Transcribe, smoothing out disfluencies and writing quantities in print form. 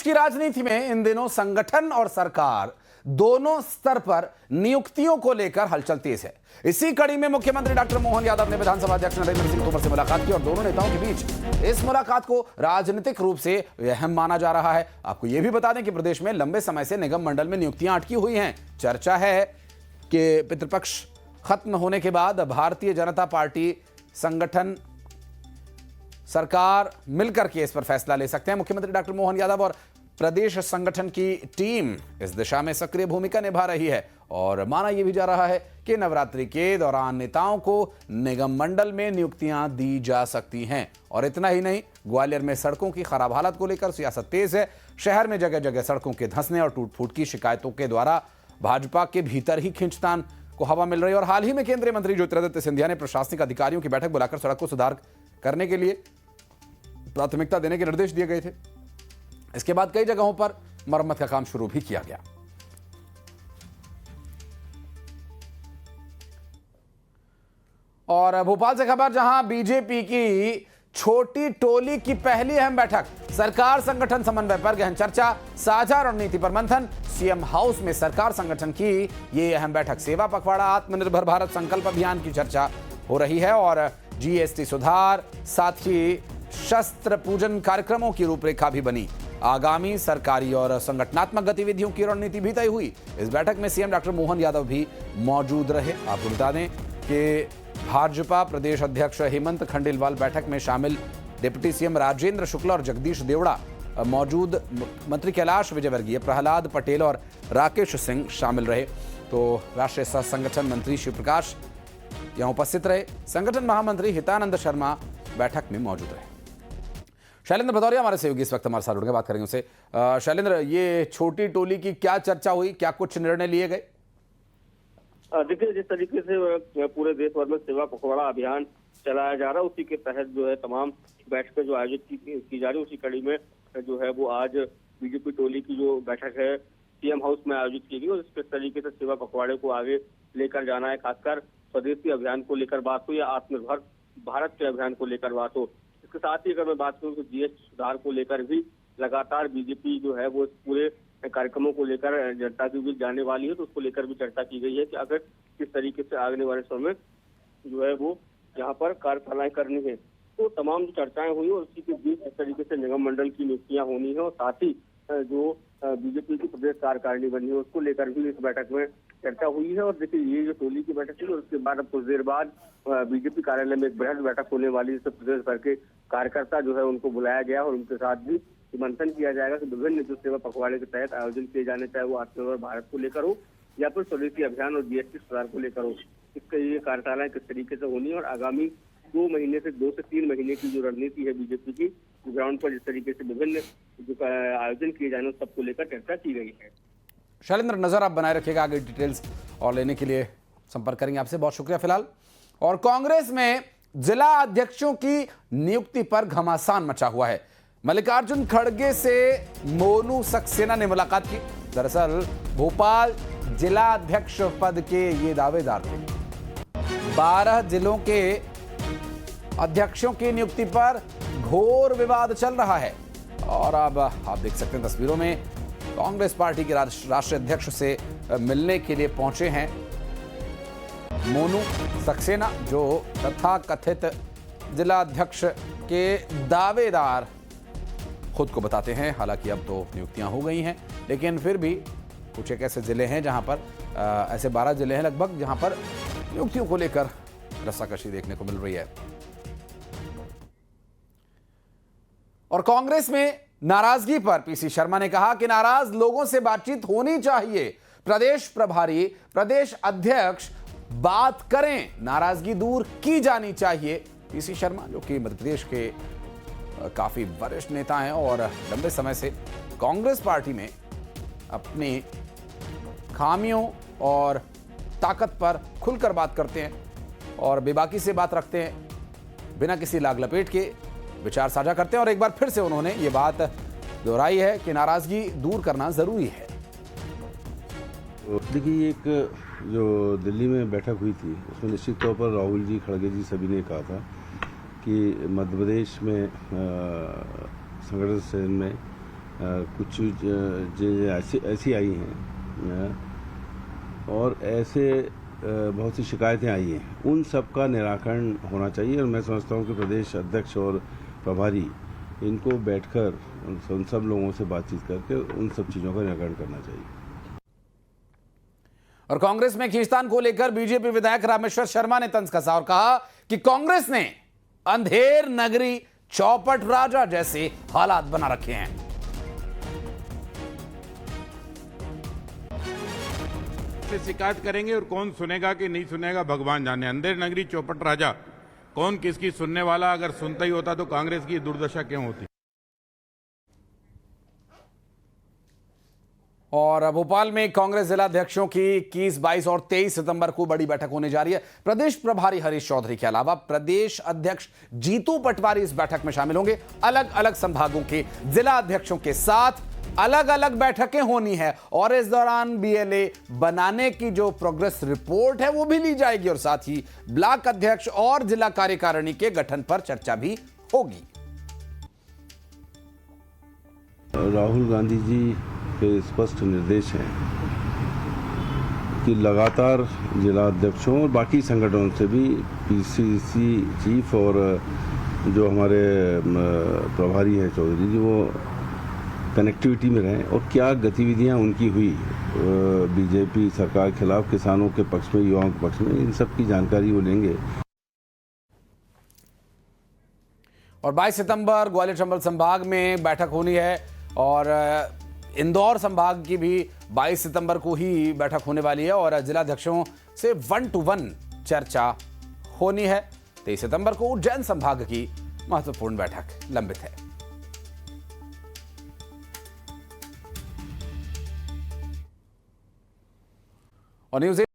प्रदेश की राजनीति में इन दिनों संगठन और सरकार दोनों स्तर पर नियुक्तियों को लेकर हलचल तेज है। इसी कड़ी में मुख्यमंत्री डॉक्टर मोहन यादव ने विधानसभा अध्यक्ष नरेंद्र सिंह तोमर से मुलाकात की और दोनों नेताओं के बीच इस मुलाकात को राजनीतिक रूप से अहम माना जा रहा है। आपको यह भी बता दें कि प्रदेश में लंबे समय से निगम मंडल में नियुक्तियां अटकी हुई हैं। चर्चा है कि पितृपक्ष खत्म होने के बाद भारतीय जनता पार्टी संगठन सरकार मिलकर के इस पर फैसला ले सकते हैं। मुख्यमंत्री डॉक्टर मोहन यादव और प्रदेश संगठन की टीम इस दिशा में सक्रिय भूमिका निभा रही है और माना यह भी जा रहा है कि नवरात्रि के दौरान नेताओं को निगम मंडल में नियुक्तियां दी जा सकती हैं। और इतना ही नहीं, ग्वालियर में सड़कों की खराब हालत को लेकर सियासत तेज है। शहर में जगह जगह सड़कों के धंसने और टूट फूट की शिकायतों के द्वारा भाजपा के भीतर ही खींचतान को हवा मिल रही है। और हाल ही में केंद्रीय मंत्री ज्योतिरादित्य सिंधिया ने प्रशासनिक अधिकारियों की बैठक बुलाकर सड़क को सुधार करने के लिए प्राथमिकता देने के निर्देश दिए गए थे। इसके बाद कई जगहों पर मरम्मत का काम शुरू भी किया गया। और भोपाल से खबर, जहां बीजेपी की छोटी टोली की पहली अहम बैठक, सरकार संगठन समन्वय पर गहन चर्चा, साझा रणनीति पर मंथन। सीएम हाउस में सरकार संगठन की यह अहम बैठक, सेवा पखवाड़ा, आत्मनिर्भर भारत संकल्प अभियान की चर्चा हो रही है और जीएसटी सुधार, साथ ही शस्त्र पूजन कार्यक्रमों की रूपरेखा भी बनी। आगामी सरकारी और संगठनात्मक गतिविधियों की रणनीति भी तय हुई। इस बैठक में सीएम डॉक्टर मोहन यादव भी मौजूद रहे। आपको बता दें कि भाजपा प्रदेश अध्यक्ष हेमंत खंडेलवाल बैठक में शामिल, डिप्टी सीएम राजेंद्र शुक्ला और जगदीश देवड़ा मौजूद, मंत्री कैलाश विजयवर्गीय, प्रहलाद पटेल और राकेश सिंह शामिल रहे। तो राष्ट्रीय सह संगठन मंत्री शिव प्रकाश यहां उपस्थित रहे। संगठन महामंत्री हितानंद शर्मा बैठक में मौजूद रहे। शैलेंद्र भदौरिया हमारे सहयोगी इस वक्त हमारे साथ जुड़ के बात करेंगे उनसे। शैलेंद्र, ये छोटी टोली की क्या चर्चा हुई, क्या कुछ निर्णय लिए गए? देखिए, जिस तरीके से पूरे देश भर में सेवा पखवाड़ा अभियान चलाया जा रहा है, उसी के तहत जो है तमाम बैठकें जो आयोजित की जा रही है, उसी कड़ी में जो है वो आज बीजेपी टोली की जो बैठक है सीएम हाउस में आयोजित की गई और इस तरीके से सेवा पखवाड़े को आगे लेकर जाना है। खासकर स्वदेशी अभियान को लेकर बात हो या आत्मनिर्भर भारत के अभियान को लेकर बात हो। इसके साथ ही अगर मैं बात करूं तो जीएसटी सुधार को लेकर भी लगातार बीजेपी जो है वो पूरे कार्यक्रमों को लेकर जनता के बीच जाने वाली है, तो उसको लेकर भी चर्चा की गई है कि अगर किस तरीके से आने वाले समय में जो है वो यहाँ पर कार्यशालाएं करनी है। तो तमाम जो चर्चाएं हुई और उसी के बीच इस तरीके से निगम मंडल की नियुक्तियां होनी है और साथ ही जो बीजेपी की प्रदेश कार्यकारिणी बननी है उसको लेकर भी इस बैठक में चर्चा हुई है। और देखिए, ये जो टोली की बैठक थी और उसके बाद अब कुछ देर बाद बीजेपी कार्यालय में एक बृहद बैठक होने वाली है, जिससे प्रदेश भर के कार्यकर्ता जो है उनको बुलाया गया और उनके साथ भी मंथन किया जाएगा कि विभिन्न जो सेवा पखवाड़े के तहत आयोजन किए जाने, चाहे वो आत्मनिर्भर भारत को लेकर हो या फिर स्वदेशी अभियान और जीएसटी सुधार को लेकर हो, इसका ये कार्यशालाएं किस तरीके से होनी है और आगामी 2 से 3 महीने की जो रणनीति है बीजेपी की, ग्राउंड पर जिस तरीके से विभिन्न जो आयोजन किए जाने सबको लेकर चर्चा की गई है। शैलेंद्र, नजर आप बनाए रखिएगा, आगे डिटेल्स और लेने के लिए संपर्क करेंगे आपसे। बहुत शुक्रिया फिलहाल। और कांग्रेस में जिला अध्यक्षों की नियुक्ति पर घमासान मचा हुआ है। मल्लिकार्जुन खड़गे से मोनू सक्सेना ने मुलाकात की। दरअसल भोपाल जिला अध्यक्ष पद के ये दावेदार थे। 12 जिलों के अध्यक्षों की नियुक्ति पर घोर विवाद चल रहा है और अब आप देख सकते हैं तस्वीरों में कांग्रेस पार्टी के राष्ट्रीय अध्यक्ष से मिलने के लिए पहुंचे हैं मोनू सक्सेना, जो तथाकथित जिला अध्यक्ष के दावेदार खुद को बताते हैं। हालांकि अब तो नियुक्तियां हो गई हैं, लेकिन फिर भी कुछ एक ऐसे जिले हैं जहां पर ऐसे 12 जिले हैं लगभग जहां पर नियुक्तियों को लेकर रस्साकशी देखने को मिल रही है। और कांग्रेस में नाराजगी पर पीसी शर्मा ने कहा कि नाराज लोगों से बातचीत होनी चाहिए, प्रदेश प्रभारी, प्रदेश अध्यक्ष बात करें, नाराजगी दूर की जानी चाहिए। पीसी शर्मा, जो कि मध्य प्रदेश के काफी वरिष्ठ नेता हैं और लंबे समय से कांग्रेस पार्टी में अपनी खामियों और ताकत पर खुलकर बात करते हैं और बेबाकी से बात रखते हैं, बिना किसी लाग लपेट के विचार साझा करते हैं। और एक बार फिर से उन्होंने ये बात दोहराई है कि नाराजगी दूर करना जरूरी है। देखिए, एक जो दिल्ली में बैठक हुई थी उसमें निश्चित तौर पर राहुल जी, खड़गे जी सभी ने कहा था कि मध्य प्रदेश में संगठन में कुछ चीज़ें ऐसी आई हैं और ऐसे बहुत सी शिकायतें आई हैं, उन सब का निराकरण होना चाहिए। और मैं समझता हूँ कि प्रदेश अध्यक्ष और प्रभारी इनको बैठकर उन सब लोगों से बातचीत करके उन सब चीज़ों का निराकरण करना चाहिए। और कांग्रेस में खींचतान को लेकर बीजेपी विधायक रामेश्वर शर्मा ने तंज कसा और कहा कि कांग्रेस ने अंधेर नगरी चौपट राजा जैसे हालात बना रखे हैं। से शिकायत करेंगे और कौन सुनेगा कि नहीं सुनेगा भगवान जाने। अंधेर नगरी चौपट राजा, कौन किसकी सुनने वाला? अगर सुनता ही होता तो कांग्रेस की दुर्दशा क्यों होती। और भोपाल में कांग्रेस जिला अध्यक्षों की 21, 22 और 23 सितंबर को बड़ी बैठक होने जा रही है। प्रदेश प्रभारी हरीश चौधरी के अलावा प्रदेश अध्यक्ष जीतू पटवारी इस बैठक में शामिल होंगे। अलग अलग संभागों के जिला अध्यक्षों के साथ अलग अलग बैठकें होनी है और इस दौरान बीएलए बनाने की जो प्रोग्रेस रिपोर्ट है वो भी ली जाएगी और साथ ही ब्लॉक अध्यक्ष और जिला कार्यकारिणी के गठन पर चर्चा भी होगी। राहुल गांधी जी के स्पष्ट निर्देश हैं कि लगातार जिला अध्यक्षों और बाकी संगठनों से भी पीसीसी चीफ और जो हमारे प्रभारी हैं चौधरी जी, वो कनेक्टिविटी में रहें और क्या गतिविधियां उनकी हुई बीजेपी सरकार के खिलाफ, किसानों के पक्ष में, युवाओं के पक्ष में, इन सब की जानकारी वो लेंगे। और 22 सितंबर ग्वालियर चंबल संभाग में बैठक होनी है और इंदौर संभाग की भी 22 सितंबर को ही बैठक होने वाली है और जिलाध्यक्षों से 1-to-1 चर्चा होनी है। 23 सितंबर को उज्जैन संभाग की महत्वपूर्ण बैठक लंबित है। और न्यूज़